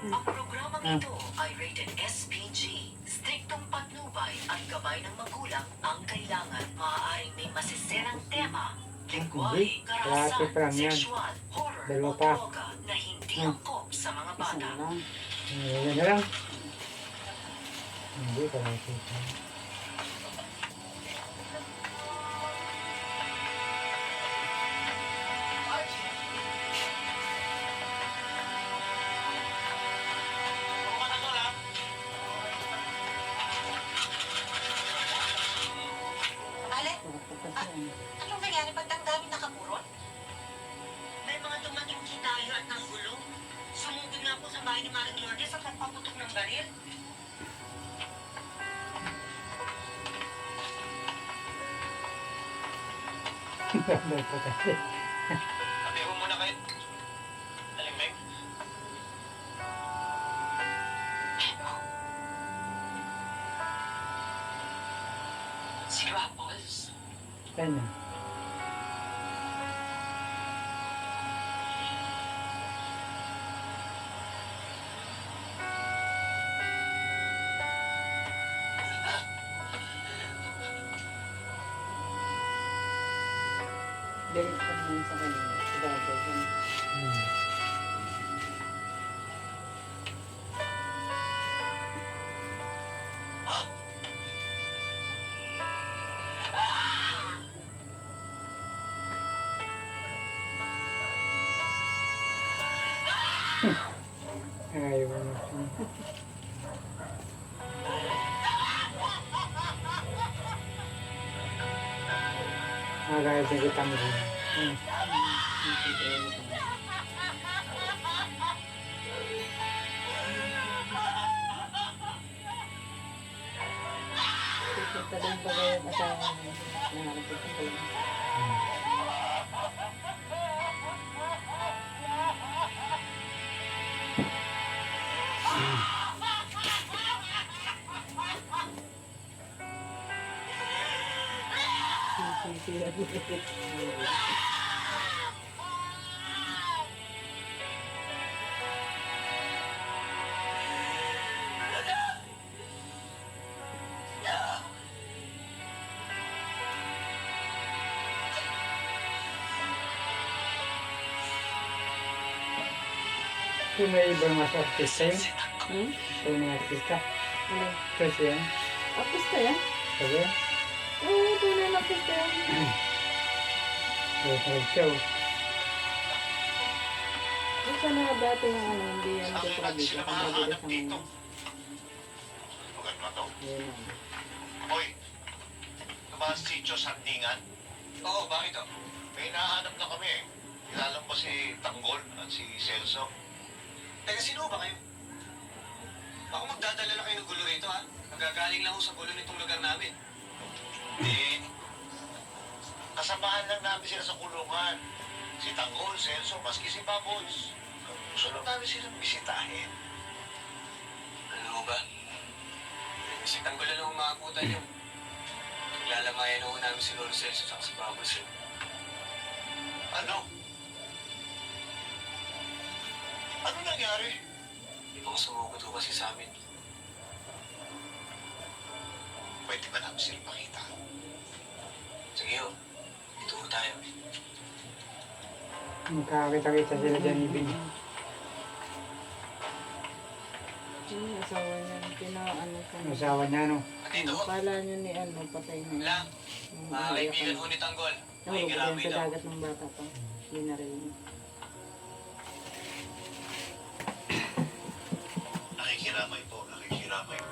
Ang programang ito ay rated SPG. Striktong patnubay at gabay ng magulang ang kailangan. Maaaring may masisirang tema, lingwahe, Kalahati pa karahasan, lang yan. sexual, horror Dalawa o pa. droga na hindi angkop sa mga Isa bata. lang. Yan na lang. Hindi, kalahati pa. Ale, Tapos yan. anong nangyari ba't ang dami nakakurot? May mga dumating tayo at nagulong. Sumugod nga po sa bahay ni Maring Lourdes at nagpaputok ng baril. May patay. Sabihin muna kayo. Alimeng. Si Rapples. Saan na? Dilit pa naman sa kanya. Gagawin. Ayaw mo. Agad sige tanggal. Pupunta din pa kayo yung asawa niya. Nakarating ko lang. Kung may ibang mas artista yun, Hmm? kung may artista, Ano? kasi yan, Artista yan? sabi, Oo, tunay na artista yan. show. Yung sa mga dati ng ano, hindi yan Saan dito kayo natin dito. sila Ang dito makahanap sa dito? mga. Lugar na to. Yun lang. Hoy, tumaas sitio Sandingan? Oo, bakit to? May hinahanap na kami eh. Kilala mo si Tanggol at si Celso? Teka, sino ba kayo? Baka magdadala lang kayo ng gulo rito, ha? Nagagaling lang ako sa gulo nitong lugar namin. Hindi. Kasamahan lang namin sila sa kulungan. Si Tanggol, Celso, maski si Bubbles. Gusto lang namin silang bisitahin. Ano ba? Si Tanggol na lang umaabutan yun. Lalamayan ako namin si Lolo Celso at si Bubbles yun. Ano? Ano nangyari? Ibang sumugod ko kasi sa amin. Pwede ba namin sila makita? Sige ho, dito ho tayo. Magkakita-kita sila dyan ibig. Yung asawa niya, pinaano ka na. Asawa niya, no? Dito ho. Kala niya ni ano, patay na yun. Lang, Yung mga umiyak kaibigan na. ho ni Tanggol. Nahulog May din kirami sa daw. dagat ng bata pa. Hindi na rin. Nakikiramay po, nakikiramay.